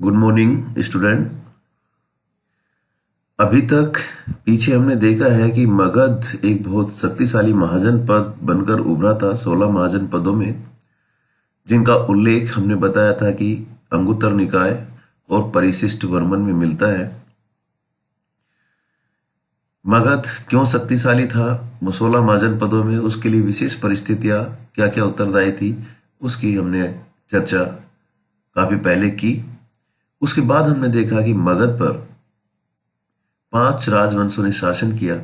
Good morning student. अभी तक पीछे हमने देखा है कि मगध एक बहुत शक्तिशाली महाजनपद बनकर उभरा था 16 महाजनपदों में, जिनका उल्लेख हमने बताया था कि अंगुत्तर निकाय और परिशिष्ट वर्मन में मिलता है। मगध क्यों शक्तिशाली था वो 16 महाजनपदों में, उसके लिए विशेष परिस्थितियां क्या क्या उत्तरदायी थी, उसकी हमने चर्चा काफी पहले की। उसके बाद हमने देखा कि मगध पर 5 राजवंशों ने शासन किया,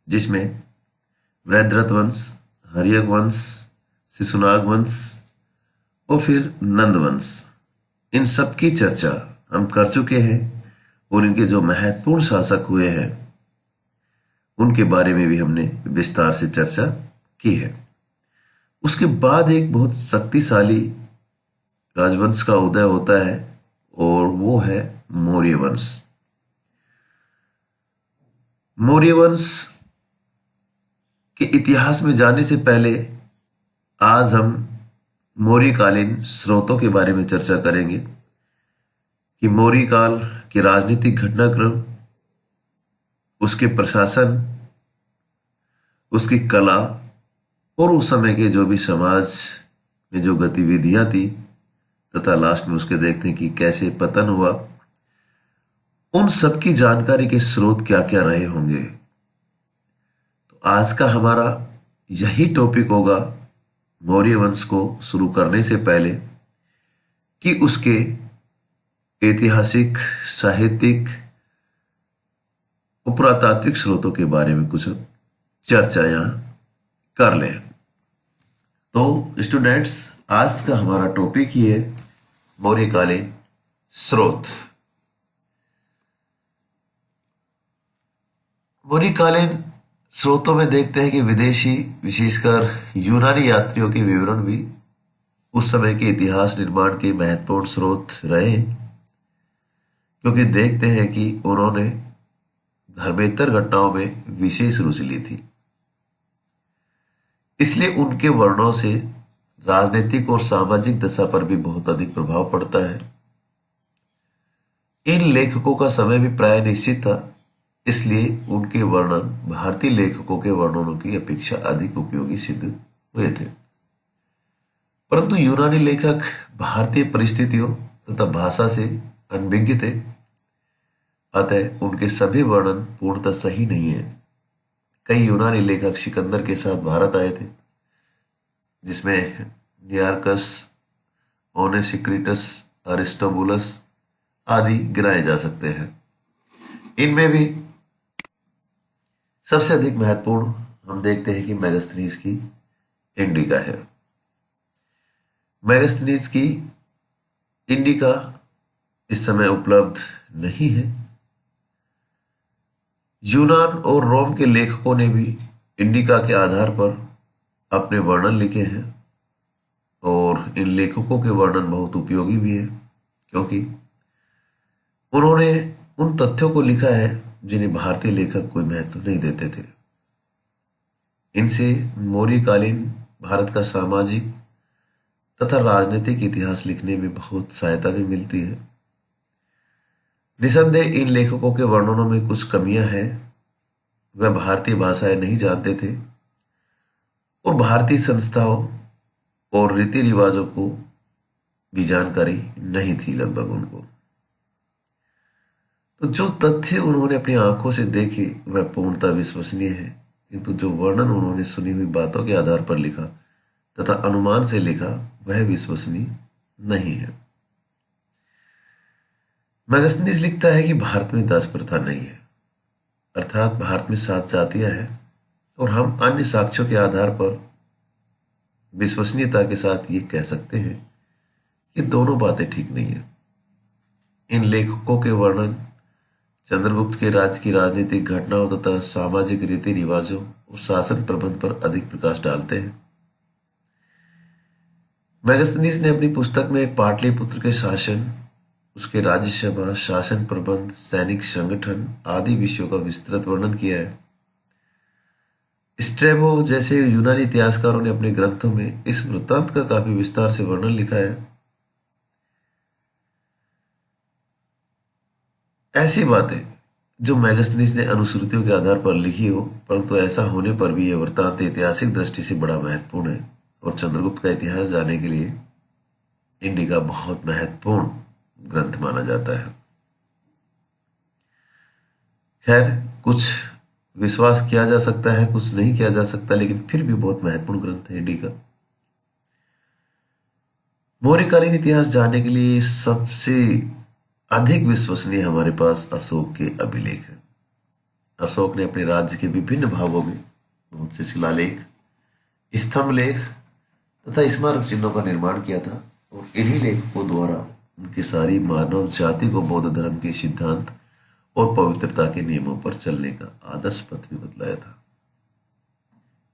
जिसमें वृद्धरथ वंश, हर्यक वंश, शिशुनाग वंश और फिर नंद वंश। इन सब की चर्चा हम कर चुके हैं और इनके जो महत्वपूर्ण शासक हुए हैं उनके बारे में भी हमने विस्तार से चर्चा की है। उसके बाद एक बहुत शक्तिशाली राजवंश का उदय होता है और वो है मौर्य वंश। मौर्य वंश के इतिहास में जाने से पहले आज हम मौर्यकालीन स्रोतों के बारे में चर्चा करेंगे कि मौर्य काल के राजनीतिक घटनाक्रम, उसके प्रशासन, उसकी कला और उस समय के जो भी समाज में जो गतिविधियां थी, तथा लास्ट में उसके देखते हैं कि कैसे पतन हुआ। उन सब की जानकारी के स्रोत क्या क्या रहे होंगे। तो आज का हमारा यही टॉपिक होगा मौर्य वंश को शुरू करने से पहले कि उसके ऐतिहासिक, साहित्यिक और पुरातात्विक स्रोतों के बारे में कुछ चर्चा यहां कर लें। तो स्टूडेंट्स, आज का हमारा टॉपिक ही है मौर्यकालीन स्रोत। मौर्यकालीन स्रोतों में देखते हैं कि विदेशी, विशेषकर यूनानी यात्रियों के विवरण भी उस समय के इतिहास निर्माण के महत्वपूर्ण स्रोत रहे, क्योंकि देखते हैं कि उन्होंने धर्मेतर घटनाओं में विशेष रुचि ली थी। इसलिए उनके वर्णों से राजनीतिक और सामाजिक दशा पर भी बहुत अधिक प्रभाव पड़ता है। इन लेखकों का समय भी प्राय निश्चित था, इसलिए उनके वर्णन भारतीय लेखकों के वर्णनों की अपेक्षा अधिक उपयोगी सिद्ध हुए थे। परंतु यूनानी लेखक भारतीय परिस्थितियों तथा भाषा से अनभिज्ञ थे, अतः उनके सभी वर्णन पूर्णतः सही नहीं है। कई यूनानी लेखक सिकंदर के साथ भारत आए थे, जिसमें नियार्कस, ओनेसिक्रिटस, अरिस्टोबुलस आदि गिनाए जा सकते हैं। इनमें भी सबसे अधिक महत्वपूर्ण हम देखते हैं कि मेगास्थनीज की इंडिका है। मेगास्थनीज की इंडिका इस समय उपलब्ध नहीं है। यूनान और रोम के लेखकों ने भी इंडिका के आधार पर अपने वर्णन लिखे हैं और इन लेखकों के वर्णन बहुत उपयोगी भी है, क्योंकि उन्होंने उन तथ्यों को लिखा है जिन्हें भारतीय लेखक कोई महत्व नहीं देते थे। इनसे मौर्यकालीन भारत का सामाजिक तथा राजनीतिक इतिहास लिखने में बहुत सहायता भी मिलती है। निसंदेह इन लेखकों के वर्णनों में कुछ कमियां हैं। वह भारतीय भाषाएं नहीं जानते थे और भारतीय संस्थाओं और रीति रिवाजों को भी जानकारी नहीं थी लगभग उनको। तो जो तथ्य उन्होंने अपनी आंखों से देखे वह पूर्णतः विश्वसनीय है, किंतु जो वर्णन उन्होंने सुनी हुई बातों के आधार पर लिखा तथा अनुमान से लिखा वह विश्वसनीय नहीं है। मेगास्थनीज लिखता है कि भारत में दास प्रथा नहीं है, अर्थात भारत में 7 जातियां हैं, और हम अन्य साक्ष्यों के आधार पर विश्वसनीयता के साथ ये कह सकते हैं कि दोनों बातें ठीक नहीं है। इन लेखकों के वर्णन चंद्रगुप्त के राज्य की राजनीतिक घटनाओं तथा सामाजिक रीति रिवाजों और शासन प्रबंध पर अधिक प्रकाश डालते हैं। मेगास्थनीज ने अपनी पुस्तक में पाटलिपुत्र के शासन, उसके राज्यसभा, शासन प्रबंध, सैनिक संगठन आदि विषयों का विस्तृत वर्णन किया है। स्ट्रैबो जैसे यूनानी इतिहासकारों ने अपने ग्रंथों में इस वृत्तांत का काफी विस्तार से वर्णन लिखा है। ऐसी बातें जो मैगस्थनीज ने अनुश्रुतियों के आधार पर लिखी हो, परंतु ऐसा होने पर भी यह वृत्तांत ऐतिहासिक दृष्टि से बड़ा महत्वपूर्ण है और चंद्रगुप्त का इतिहास जानने के लिए इंडिका बहुत महत्वपूर्ण ग्रंथ माना जाता है। खैर, कुछ विश्वास किया जा सकता है, कुछ नहीं किया जा सकता, लेकिन फिर भी बहुत महत्वपूर्ण ग्रंथ है इंडिका। मौर्यकालीन इतिहास जानने के लिए सबसे अधिक विश्वसनीय हमारे पास अशोक के अभिलेख है। अशोक ने अपने राज्य के विभिन्न भागों में बहुत से शिलालेख, स्तंभ लेख तथा स्मारक चिन्हों का निर्माण किया था और इन्हीं लेखकों द्वारा उनकी सारी मानव जाति को बौद्ध धर्म के सिद्धांत और पवित्रता के नियमों पर चलने का आदर्श पथ भी बतलाया था।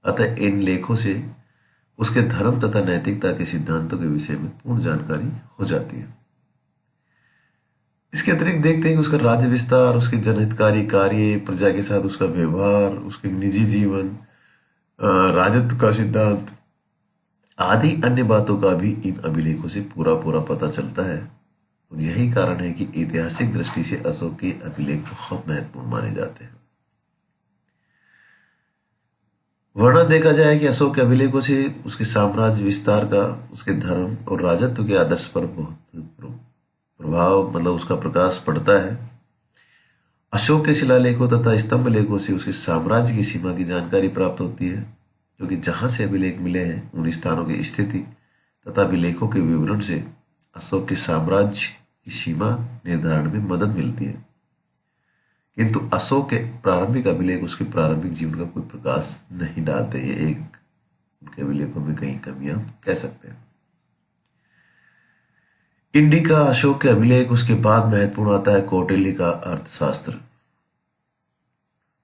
अतः इन लेखों से उसके धर्म तथा नैतिकता के सिद्धांतों के विषय में पूर्ण जानकारी हो जाती है। इसके अतिरिक्त देखते हैं कि उसका राज्य विस्तार, उसके जनहितकारी कार्य, प्रजा के साथ उसका व्यवहार, उसके निजी जीवन, राजत्व का सिद्धांत आदि अन्य बातों का भी इन अभिलेखों से पूरा पूरा पता चलता है। और यही कारण है कि ऐतिहासिक दृष्टि से अशोक के अभिलेख बहुत महत्वपूर्ण माने जाते हैं। वर्णन देखा जाए कि अशोक के अभिलेखों से उसके साम्राज्य विस्तार का, उसके धर्म और राजत्व के आदर्श पर बहुत प्रभाव, मतलब उसका प्रकाश पड़ता है। अशोक के शिलालेखों तथा स्तंभ लेखों से उसके साम्राज्य की सीमा की जानकारी प्राप्त होती है, क्योंकि जहां से अभिलेख मिले हैं उन स्थानों की स्थिति तथा अभिलेखों के विवरण से अशोक के साम्राज्य की सीमा निर्धारण में मदद मिलती है। किंतु अशोक के प्रारंभिक अभिलेख उसके प्रारंभिक जीवन का कोई प्रकाश नहीं डालते। ये एक उनके अभिलेखों में कहीं कमियां कह सकते हैं। इंडिका, अशोक के अभिलेख, उसके बाद महत्वपूर्ण आता है कौटिल्य का अर्थशास्त्र,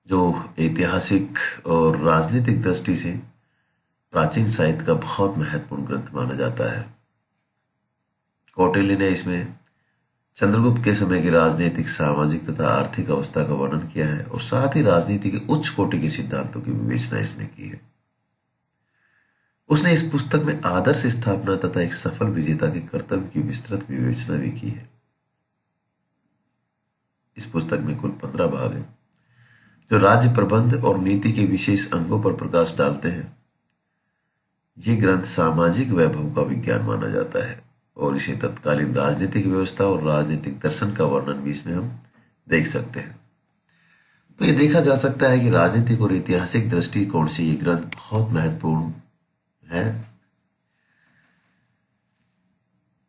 जो ऐतिहासिक और राजनीतिक दृष्टि से प्राचीन साहित्य का बहुत महत्वपूर्ण ग्रंथ माना जाता है। कौटिल्य ने इसमें चंद्रगुप्त के समय की राजनीतिक, सामाजिक तथा आर्थिक अवस्था का वर्णन किया है और साथ ही राजनीति के उच्च कोटि के सिद्धांतों की विवेचना इसमें की है। उसने इस पुस्तक में आदर्श स्थापना तथा एक सफल विजेता के कर्तव्य की विस्तृत विवेचना भी की है। इस पुस्तक में कुल 15 भाग हैं, जो राज्य प्रबंध और नीति के विशेष अंगों पर प्रकाश डालते हैं। ये ग्रंथ सामाजिक वैभव का विज्ञान माना जाता है और इसे तत्कालीन राजनीतिक व्यवस्था और राजनीतिक दर्शन का वर्णन भी इसमें हम देख सकते हैं। तो ये देखा जा सकता है कि राजनीतिक और ऐतिहासिक दृष्टिकोण से ये ग्रंथ बहुत महत्वपूर्ण है।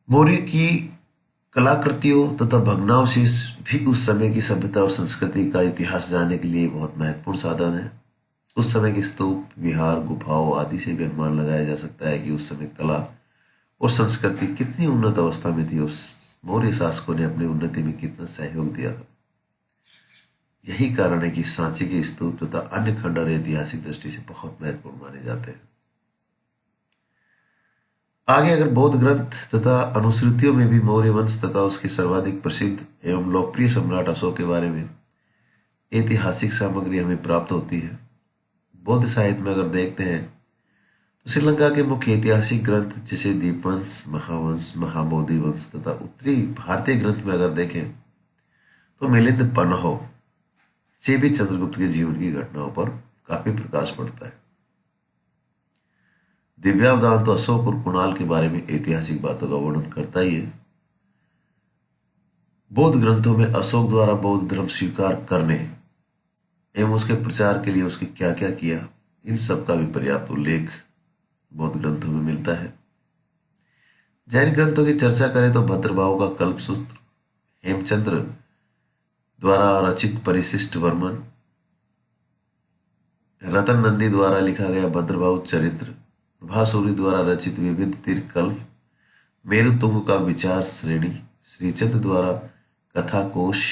मौर्य की कलाकृतियों तथा भग्नावशेष भी उस समय की सभ्यता और संस्कृति का इतिहास जानने के लिए बहुत महत्वपूर्ण साधन है। उस समय के स्तूप, विहार, गुफाओं आदि से भी अनुमान लगाया जा सकता है कि उस समय कला और संस्कृति कितनी उन्नत अवस्था में थी और मौर्य शासकों ने अपनी उन्नति में कितना सहयोग दिया था। यही कारण है कि सांची के स्तूप तथा अन्य खंडहर ऐतिहासिक दृष्टि से बहुत महत्वपूर्ण माने जाते हैं। आगे अगर बौद्ध ग्रंथ तथा अनुश्रुतियों में भी मौर्य वंश तथा उसके सर्वाधिक प्रसिद्ध एवं लोकप्रिय सम्राट अशोक के बारे में ऐतिहासिक सामग्री हमें प्राप्त होती है। बौद्ध साहित्य में अगर देखते हैं तो श्रीलंका के मुख्य ऐतिहासिक ग्रंथ जैसे दीपवंश, महावंश, महाबोधि वंश तथा उत्तरी भारतीय ग्रंथ में अगर देखें तो मिलिंद पन्ह से भी चंद्रगुप्त के जीवन की घटनाओं पर काफी प्रकाश पड़ता है। दिव्यावदान तो अशोक और कुणाल के बारे में ऐतिहासिक बातों का वर्णन करता ही है। बौद्ध ग्रंथों में अशोक द्वारा बौद्ध धर्म स्वीकार करने एवं उसके प्रचार के लिए उसके क्या क्या किया, इन सब का भी पर्याप्त उल्लेख बौद्ध ग्रंथों में मिलता है। जैन ग्रंथों की चर्चा करें तो भद्रबाहु का कल्पसूत्र, हेमचंद्र द्वारा रचित परिशिष्ट वर्मन, रतन नंदी द्वारा लिखा गया भद्रबाहु चरित्र, प्रभासूरी द्वारा रचित विविध तीर्थकल्प, मेरुतुंग का विचार श्रेणी, श्रीचंद द्वारा कथा कोश,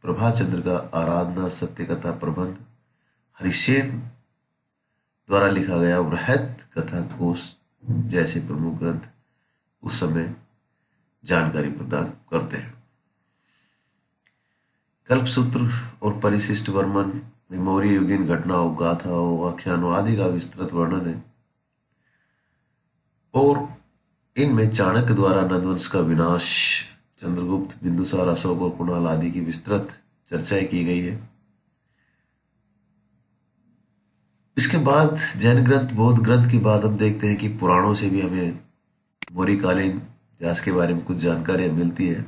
प्रभाचंद्र का आराधना सत्य कथा प्रबंध, हरिसेन द्वारा लिखा गया बृहद कथा कोश जैसे प्रमुख ग्रंथ उस समय जानकारी प्रदान करते हैं। कल्पसूत्र और परिशिष्ट वर्मन में मौर्य युगीन घटनाओं, गाथाओं, आख्यानों आदि का विस्तृत वर्णन है और इनमें चाणक्य द्वारा नंदवंश का विनाश, चंद्रगुप्त, बिंदुसार, अशोक और कुणाल आदि की विस्तृत चर्चाएं की गई है। इसके बाद जैन ग्रंथ, बौद्ध ग्रंथ के बाद हम देखते हैं कि पुराणों से भी हमें मौर्यकालीन इतिहास के बारे में कुछ जानकारियां मिलती है,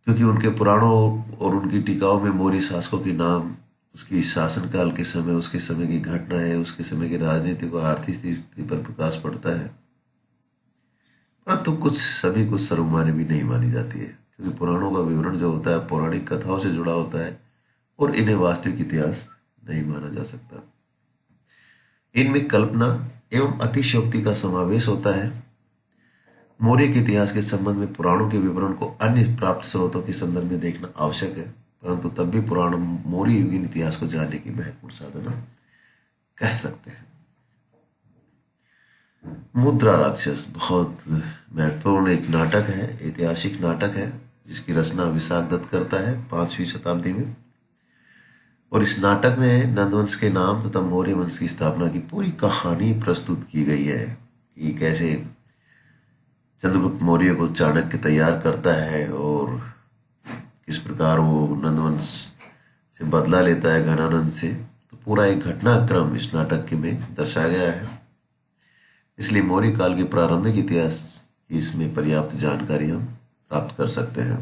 क्योंकि उनके पुराणों और उनकी टीकाओं में मौर्य शासकों के नाम, उसकी शासनकाल के समय, उसके समय की घटनाएं, उसके समय की राजनीतिक और आर्थिक स्थिति पर प्रकाश पड़ता है। परंतु कुछ सर्वमान्य भी नहीं मानी जाती है, क्योंकि पुराणों का विवरण जो होता है पौराणिक कथाओं से जुड़ा होता है और इन्हें वास्तविक इतिहास नहीं माना जा सकता। इनमें कल्पना एवं अतिशयोक्ति का समावेश होता है। मौर्य के इतिहास के संबंध में पुराणों के विवरण को अन्य प्राप्त स्रोतों के संदर्भ में देखना आवश्यक है, परंतु तब भी पुराण मौर्य युगीन इतिहास को जानने की महत्वपूर्ण साधना कह सकते हैं। मुद्रा राक्षस बहुत महत्वपूर्ण एक नाटक है, ऐतिहासिक नाटक है, जिसकी रचना विशाख दत्त करता है 5वीं शताब्दी में। और इस नाटक में नंदवंश के नाम तथा मौर्य वंश की स्थापना की पूरी कहानी प्रस्तुत की गई है कि कैसे चंद्रगुप्त मौर्य को चाणक्य तैयार करता है और किस प्रकार वो नंदवंश से बदला लेता है घनानंद से। तो पूरा एक घटनाक्रम इस नाटक के में दर्शाया गया है। इसलिए मौर्य काल के प्रारंभिक इतिहास की इसमें पर्याप्त जानकारी हम प्राप्त कर सकते हैं।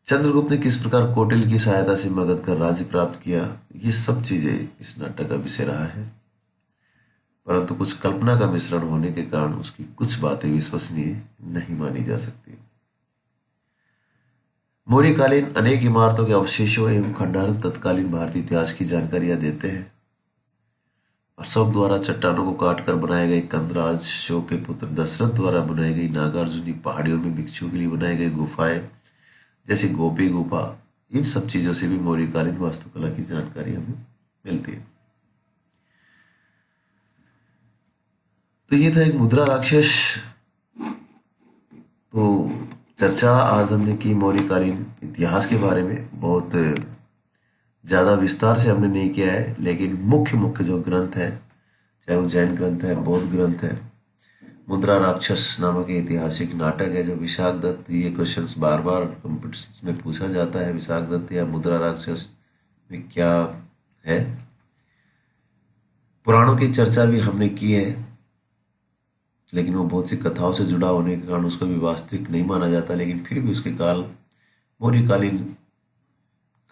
चंद्रगुप्त ने किस प्रकार कौटिल्य की सहायता से मगध का राज्य प्राप्त किया, ये सब चीजें इस नाटक का विषय रहा है। परंतु कुछ कल्पना का मिश्रण होने के कारण उसकी कुछ बातें विश्वसनीय नहीं मानी जा सकती। मौर्यकालीन अनेक इमारतों के अवशेषों एवं खंडारण तत्कालीन भारतीय इतिहास की जानकारियां देते हैं। अशोक द्वारा चट्टानों को काटकर बनाए गए कंदराज, अशोक के पुत्र दशरथ द्वारा बनाई गई नागार्जुनी पहाड़ियों में भिक्षुओं के लिए बनाई गई गुफाएं जैसे गोपी गुफा, इन सब चीजों से भी मौर्यकालीन वास्तुकला की जानकारी हमें मिलती है। तो ये था एक मुद्रा राक्षस। तो चर्चा आज हमने की मौर्यकालीन इतिहास के बारे में। बहुत ज़्यादा विस्तार से हमने नहीं किया है, लेकिन मुख्य मुख्य जो ग्रंथ है, चाहे वो जैन ग्रंथ है, बौद्ध ग्रंथ है, मुद्रा राक्षस नामक ऐतिहासिक नाटक है जो विशाख दत्त, ये क्वेश्चंस बार बार कॉम्पिटिशन में पूछा जाता है, विशाख दत्त या मुद्रा राक्षस में क्या है। पुराणों की चर्चा भी हमने की है, लेकिन वो बहुत सी कथाओं से जुड़ा होने के कारण उसको भी वास्तविक नहीं माना जाता, लेकिन फिर भी उसके काल, मौर्यकालीन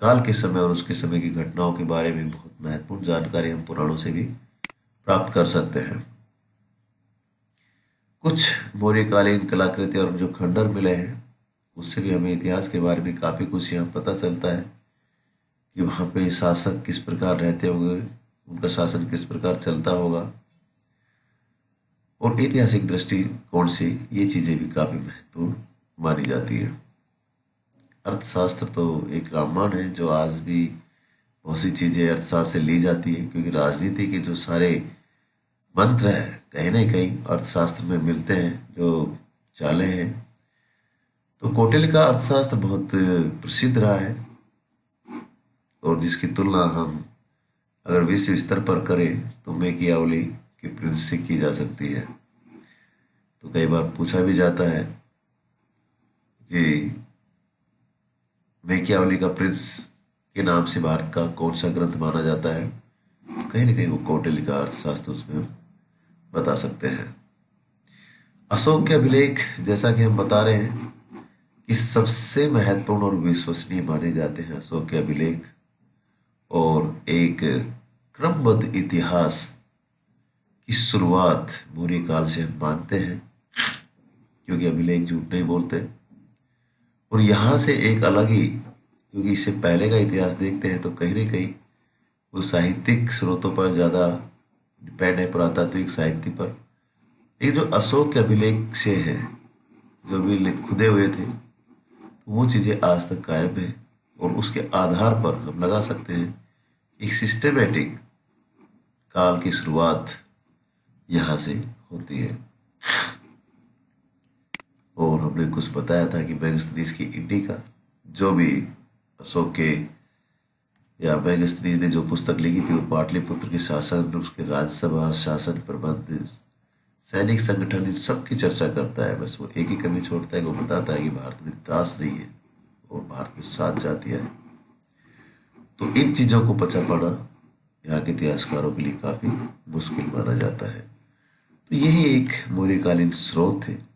काल के समय और उसके समय की घटनाओं के बारे में बहुत महत्वपूर्ण जानकारी हम पुराणों से भी प्राप्त कर सकते हैं। कुछ मौर्यकालीन कलाकृति और जो खंडर मिले हैं उससे भी हमें इतिहास के बारे में काफी कुछ यहाँ पता चलता है कि वहाँ पे शासक किस प्रकार रहते होंगे, उनका शासन किस प्रकार चलता होगा, और ऐतिहासिक दृष्टिकोण से ये चीजें भी काफी महत्वपूर्ण मानी जाती है। अर्थशास्त्र तो एक रामबाण है जो आज भी बहुत सी चीजें अर्थशास्त्र से ली जाती है, क्योंकि राजनीति के जो सारे मंत्र है कहीं ना कहीं अर्थशास्त्र में मिलते हैं, जो चालें हैं। तो कौटिल्य का अर्थशास्त्र बहुत प्रसिद्ध रहा है और जिसकी तुलना हम अगर विश्व स्तर पर करें तो मैकियावली के प्रिंस से की जा सकती है। तो कई बार पूछा भी जाता है कि मैकियावली का प्रिंस के नाम से भारत का कौन सा ग्रंथ माना जाता है, तो कहीं ना कहीं वो कौटिल्य का अर्थशास्त्र उसमें हम बता सकते हैं। अशोक के अभिलेख, जैसा कि हम बता रहे हैं कि सबसे महत्वपूर्ण और विश्वसनीय माने जाते हैं अशोक के अभिलेख, और एक क्रमबद्ध इतिहास की शुरुआत मौर्य काल से हम मानते हैं, क्योंकि अभिलेख झूठ नहीं बोलते। और यहाँ से एक अलग ही, क्योंकि इससे पहले का इतिहास देखते हैं तो कहीं ना कहीं वो साहित्यिक स्रोतों पर ज़्यादा डिपेंड है, पुरातात्विक साहित्य पर। एक जो अशोक के अभिलेख से है, जो भी खुदे हुए थे, तो वो चीज़ें आज तक कायम है और उसके आधार पर हम लगा सकते हैं एक सिस्टमेटिक काल की शुरुआत यहाँ से होती है। और हमने कुछ बताया था कि मेगास्थनीज की इंडिका, जो भी अशोक के या मेगास्थनीज ने जो पुस्तक लिखी थी, वो पाटलिपुत्र के शासन, उसके राज्यसभा शासन, प्रबंध, सैनिक संगठन, इन सब की चर्चा करता है। बस वो एक ही कमी छोड़ता है, वो बताता है कि भारत में दास नहीं है, और भारत में 7 जातियां हैं। तो इन चीज़ों को पचा पाना यहाँ के इतिहासकारों के लिए काफ़ी मुश्किल माना जाता है। तो यही एक मौर्यकालीन स्रोत थे